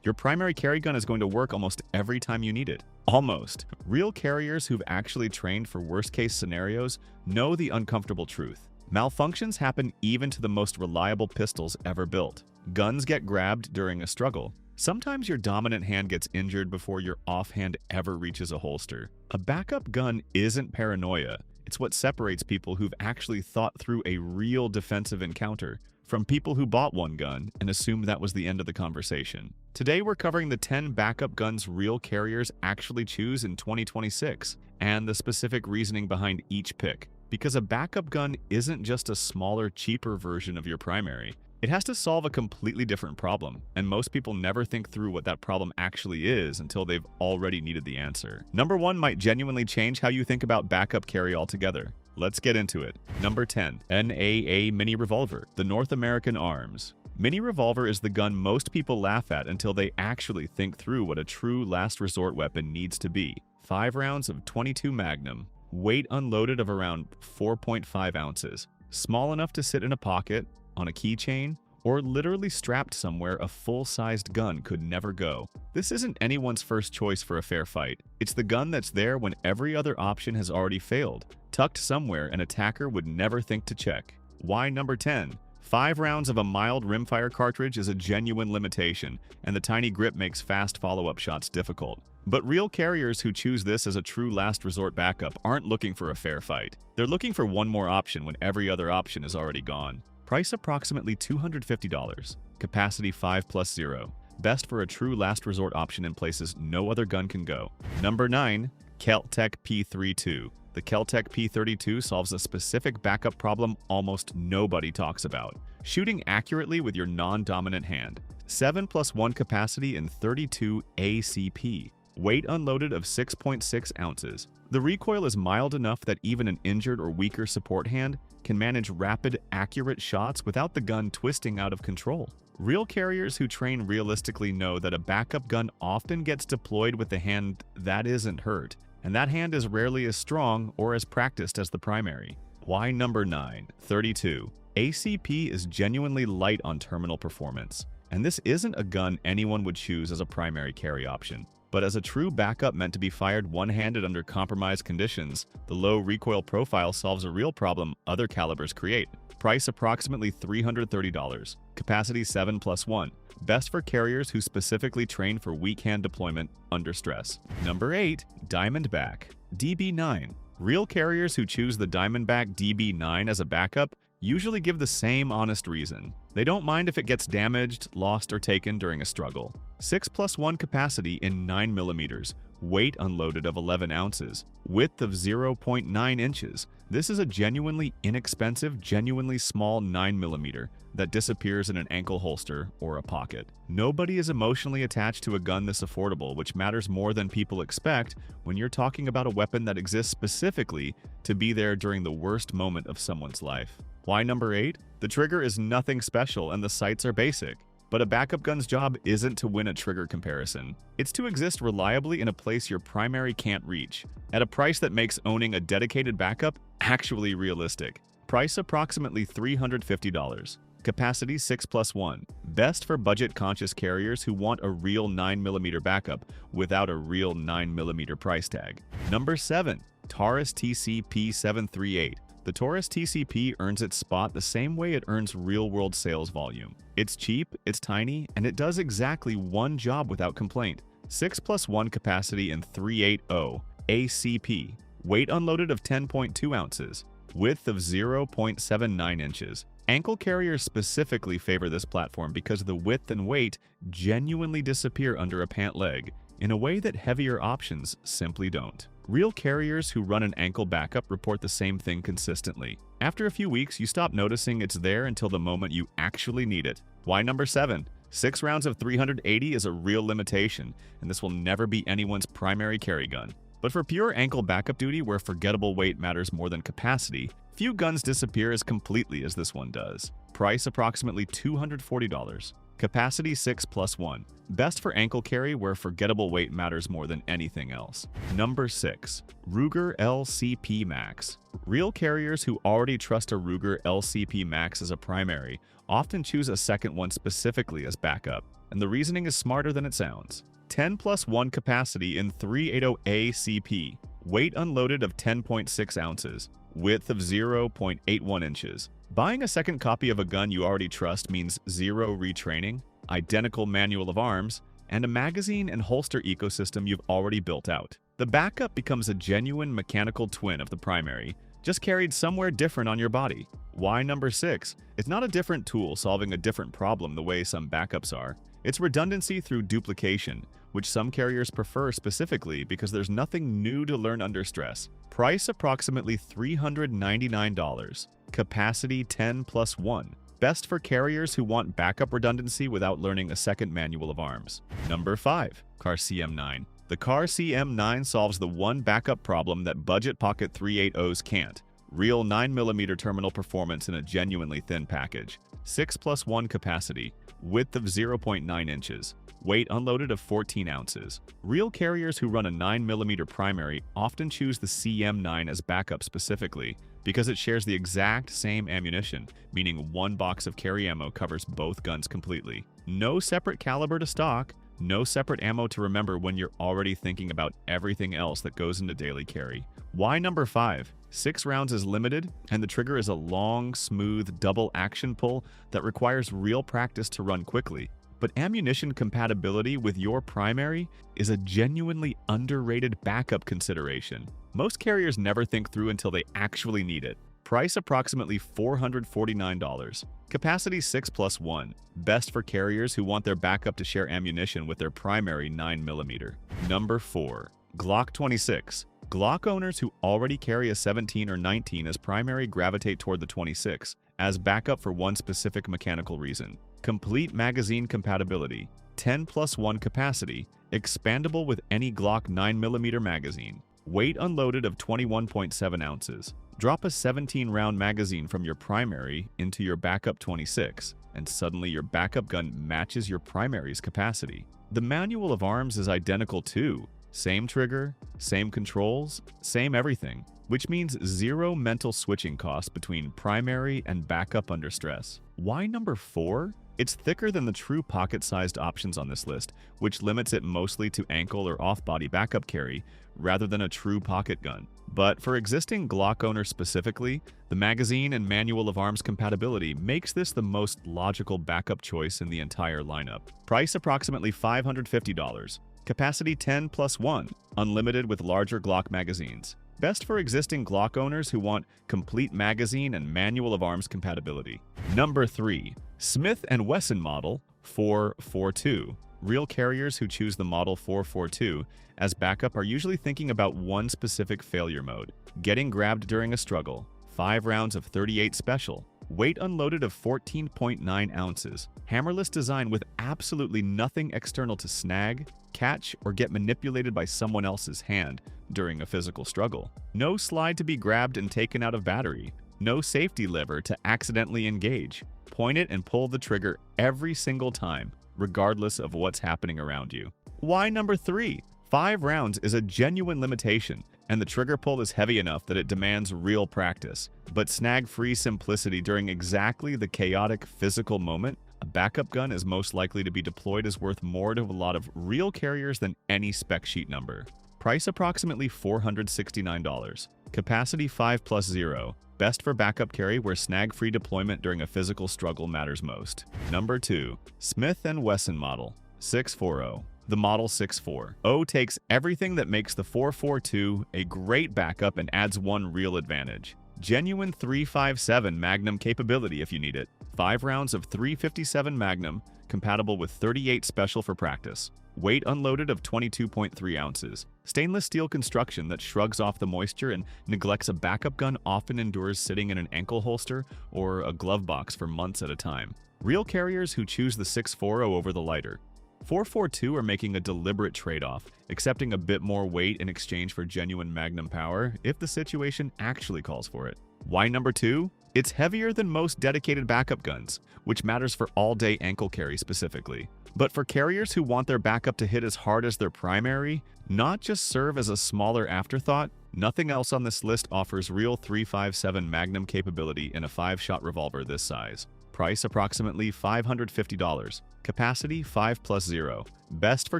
Your primary carry gun is going to work almost every time you need it. Almost. Real carriers who've actually trained for worst-case scenarios know the uncomfortable truth. Malfunctions happen even to the most reliable pistols ever built. Guns get grabbed during a struggle. Sometimes your dominant hand gets injured before your offhand ever reaches a holster. A backup gun isn't paranoia. It's what separates people who've actually thought through a real defensive encounter from people who bought one gun and assumed that was the end of the conversation. Today we're covering the 10 backup guns real carriers actually choose in 2026 and the specific reasoning behind each pick. Because a backup gun isn't just a smaller, cheaper version of your primary. It has to solve a completely different problem, and most people never think through what that problem actually is until they've already needed the answer. Number 1 might genuinely change how you think about backup carry altogether. Let's get into it. Number 10. NAA Mini Revolver, the North American Arms. Mini Revolver is the gun most people laugh at until they actually think through what a true last resort weapon needs to be. 5 rounds of .22 Magnum, weight unloaded of around 4.5 ounces, small enough to sit in a pocket, on a keychain, or literally strapped somewhere a full-sized gun could never go. This isn't anyone's first choice for a fair fight. It's the gun that's there when every other option has already failed, tucked somewhere an attacker would never think to check. Why number 10? 5 rounds of a mild rimfire cartridge is a genuine limitation, and the tiny grip makes fast follow-up shots difficult. But real carriers who choose this as a true last resort backup aren't looking for a fair fight. They're looking for one more option when every other option is already gone. Price approximately $250. Capacity 5+0. Best for a true last resort option in places no other gun can go. Number 9. Kel-Tec P32. The Kel-Tec P32 solves a specific backup problem almost nobody talks about. Shooting accurately with your non-dominant hand. 7+1 capacity and 32 ACP. Weight unloaded of 6.6 ounces. The recoil is mild enough that even an injured or weaker support hand can manage rapid, accurate shots without the gun twisting out of control. Real carriers who train realistically know that a backup gun often gets deployed with a hand that isn't hurt, and that hand is rarely as strong or as practiced as the primary. Why number 9? 32. ACP is genuinely light on terminal performance, and this isn't a gun anyone would choose as a primary carry option. But as a true backup meant to be fired one-handed under compromised conditions, the low recoil profile solves a real problem other calibers create. Price approximately $330. Capacity 7+1. Best for carriers who specifically train for weak hand deployment under stress. Number 8. Diamondback DB9. Real carriers who choose the Diamondback DB9 as a backup usually give the same honest reason. They don't mind if it gets damaged, lost, or taken during a struggle. 6+1 capacity in 9mm, weight unloaded of 11 ounces, width of 0.9 inches. This is a genuinely inexpensive, genuinely small 9mm that disappears in an ankle holster or a pocket. Nobody is emotionally attached to a gun this affordable, which matters more than people expect when you're talking about a weapon that exists specifically to be there during the worst moment of someone's life. Why number 8? The trigger is nothing special and the sights are basic. But a backup gun's job isn't to win a trigger comparison. It's to exist reliably in a place your primary can't reach, at a price that makes owning a dedicated backup actually realistic. Price approximately $350. Capacity 6+1. Best for budget-conscious carriers who want a real 9mm backup without a real 9mm price tag. Number 7. Taurus TCP738. The Taurus TCP earns its spot the same way it earns real-world sales volume. It's cheap, it's tiny, and it does exactly one job without complaint. 6+1 capacity and 380 ACP. Weight unloaded of 10.2 ounces. Width of 0.79 inches. Ankle carriers specifically favor this platform because the width and weight genuinely disappear under a pant leg in a way that heavier options simply don't. Real carriers who run an ankle backup report the same thing consistently. After a few weeks, you stop noticing it's there until the moment you actually need it. Why number 7? 6 rounds of 380 is a real limitation, and this will never be anyone's primary carry gun. But for pure ankle backup duty where forgettable weight matters more than capacity, few guns disappear as completely as this one does. Price approximately $240. Capacity 6+1. Best for ankle carry where forgettable weight matters more than anything else. Number 6. Ruger LCP Max. Real carriers who already trust a Ruger LCP Max as a primary often choose a second one specifically as backup. and the reasoning is smarter than it sounds. 10+1 capacity in 380 ACP, weight unloaded of 10.6 ounces, width of 0.81 inches. Buying a second copy of a gun you already trust means zero retraining, identical manual of arms, and a magazine and holster ecosystem you've already built out. The backup becomes a genuine mechanical twin of the primary, just carried somewhere different on your body. Why number 6? It's not a different tool solving a different problem the way some backups are. It's redundancy through duplication, which some carriers prefer specifically because there's nothing new to learn under stress. Price approximately $399. Capacity 10+1. Best for carriers who want backup redundancy without learning a second manual of arms. Number 5. Kahr CM9. The Kahr CM9 solves the one backup problem that budget pocket 380s can't. Real 9mm terminal performance in a genuinely thin package. 6+1 capacity. Width of 0.9 inches. Weight unloaded of 14 ounces. Real carriers who run a 9mm primary often choose the CM9 as backup specifically because it shares the exact same ammunition, meaning one box of carry ammo covers both guns completely. No separate caliber to stock, no separate ammo to remember when you're already thinking about everything else that goes into daily carry. Why number 5? 6 rounds is limited, and the trigger is a long, smooth, double action pull that requires real practice to run quickly. But ammunition compatibility with your primary is a genuinely underrated backup consideration. Most carriers never think through until they actually need it. Price approximately $449. Capacity 6+1. Best for carriers who want their backup to share ammunition with their primary 9mm. Number 4. Glock 26. Glock owners who already carry a 17 or 19 as primary gravitate toward the 26 as backup for one specific mechanical reason. Complete magazine compatibility, 10+1 capacity, expandable with any Glock 9mm magazine, weight unloaded of 21.7 ounces. Drop a 17-round magazine from your primary into your backup 26, and suddenly your backup gun matches your primary's capacity. The manual of arms is identical too. Same trigger, same controls, same everything, which means zero mental switching costs between primary and backup under stress. Why number 4? It's thicker than the true pocket-sized options on this list, which limits it mostly to ankle or off-body backup carry, rather than a true pocket gun. But for existing Glock owners specifically, the magazine and manual of arms compatibility makes this the most logical backup choice in the entire lineup. Price approximately $550. Capacity 10+1, unlimited with larger Glock magazines. Best for existing Glock owners who want complete magazine and manual of arms compatibility. Number 3. Smith & Wesson Model 442. Real carriers who choose the Model 442 as backup are usually thinking about one specific failure mode: getting grabbed during a struggle. 5 rounds of 38 special. Weight unloaded of 14.9 ounces. Hammerless design with absolutely nothing external to snag, catch, or get manipulated by someone else's hand during a physical struggle. No slide to be grabbed and taken out of battery. No safety lever to accidentally engage. Point it and pull the trigger every single time, regardless of what's happening around you. Why number 3? 5 rounds is a genuine limitation, and the trigger pull is heavy enough that it demands real practice. But snag-free simplicity during exactly the chaotic physical moment, a backup gun is most likely to be deployed is worth more to a lot of real carriers than any spec sheet number. Price approximately $469. Capacity 5+0. Best for backup carry where snag-free deployment during a physical struggle matters most. Number 2. Smith & Wesson Model 640. The Model 640 takes everything that makes the 442 a great backup and adds one real advantage: genuine 357 Magnum capability if you need it. 5 rounds of 357 Magnum, compatible with 38 Special for practice. Weight unloaded of 22.3 ounces. Stainless steel construction that shrugs off the moisture and neglects a backup gun often endures sitting in an ankle holster or a glove box for months at a time. Real carriers who choose the 640 over the lighter. 442 are making a deliberate trade-off, accepting a bit more weight in exchange for genuine Magnum power if the situation actually calls for it. Why number 2? It's heavier than most dedicated backup guns, which matters for all-day ankle carry specifically. But for carriers who want their backup to hit as hard as their primary, not just serve as a smaller afterthought, nothing else on this list offers real 357 Magnum capability in a 5-shot revolver this size. Price approximately $550. Capacity 5+0. Best for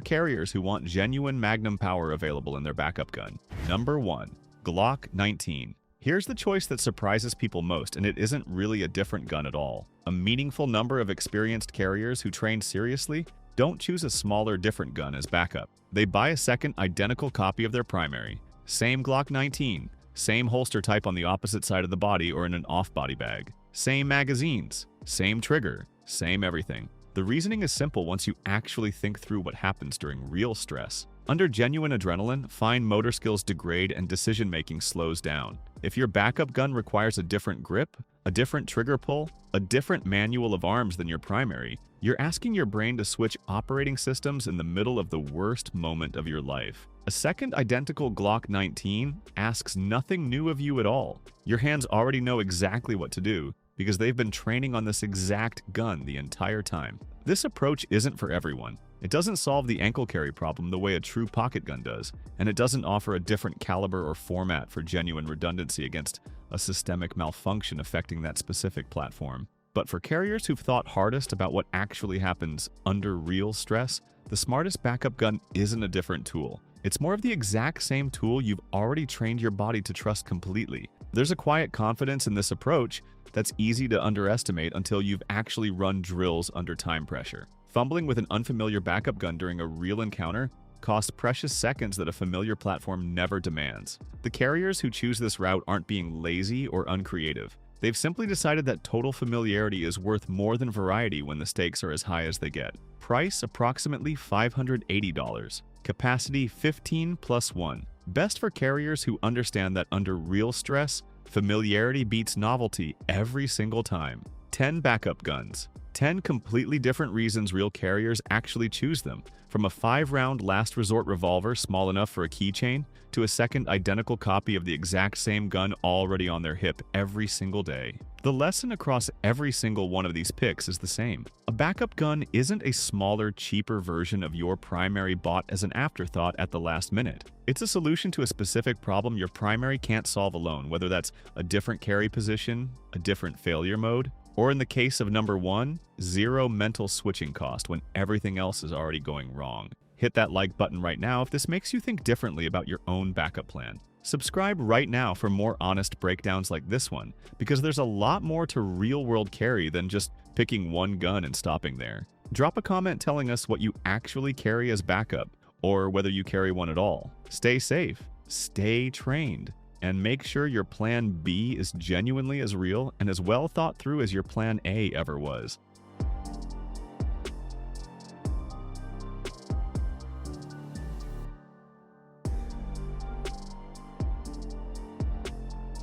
carriers who want genuine magnum power available in their backup gun. Number 1. Glock 19. Here's the choice that surprises people most, and it isn't really a different gun at all. A meaningful number of experienced carriers who train seriously don't choose a smaller, different gun as backup. They buy a second identical copy of their primary. Same Glock 19, same holster type on the opposite side of the body or in an off-body bag. Same magazines, same trigger, same everything. The reasoning is simple once you actually think through what happens during real stress. Under genuine adrenaline, fine motor skills degrade and decision-making slows down. If your backup gun requires a different grip, a different trigger pull, a different manual of arms than your primary, you're asking your brain to switch operating systems in the middle of the worst moment of your life. A second identical Glock 19 asks nothing new of you at all. Your hands already know exactly what to do because they've been training on this exact gun the entire time. This approach isn't for everyone. It doesn't solve the ankle carry problem the way a true pocket gun does, and it doesn't offer a different caliber or format for genuine redundancy against a systemic malfunction affecting that specific platform. But for carriers who've thought hardest about what actually happens under real stress, the smartest backup gun isn't a different tool. It's more of the exact same tool you've already trained your body to trust completely. There's a quiet confidence in this approach that's easy to underestimate until you've actually run drills under time pressure. Fumbling with an unfamiliar backup gun during a real encounter costs precious seconds that a familiar platform never demands. The carriers who choose this route aren't being lazy or uncreative. They've simply decided that total familiarity is worth more than variety when the stakes are as high as they get. Price approximately $580. Capacity 15+1. Best for carriers who understand that under real stress, familiarity beats novelty every single time. 10 backup guns. 10 completely different reasons real carriers actually choose them, from a 5-round last resort revolver small enough for a keychain to a second identical copy of the exact same gun already on their hip every single day. The lesson across every single one of these picks is the same. A backup gun isn't a smaller, cheaper version of your primary bought as an afterthought at the last minute. It's a solution to a specific problem your primary can't solve alone, whether that's a different carry position, a different failure mode, or in the case of number 1, zero mental switching cost when everything else is already going wrong. Hit that like button right now if this makes you think differently about your own backup plan. Subscribe right now for more honest breakdowns like this one, because there's a lot more to real-world carry than just picking one gun and stopping there. Drop a comment telling us what you actually carry as backup, or whether you carry one at all. Stay safe, stay trained, and make sure your plan B is genuinely as real and as well thought through as your plan A ever was.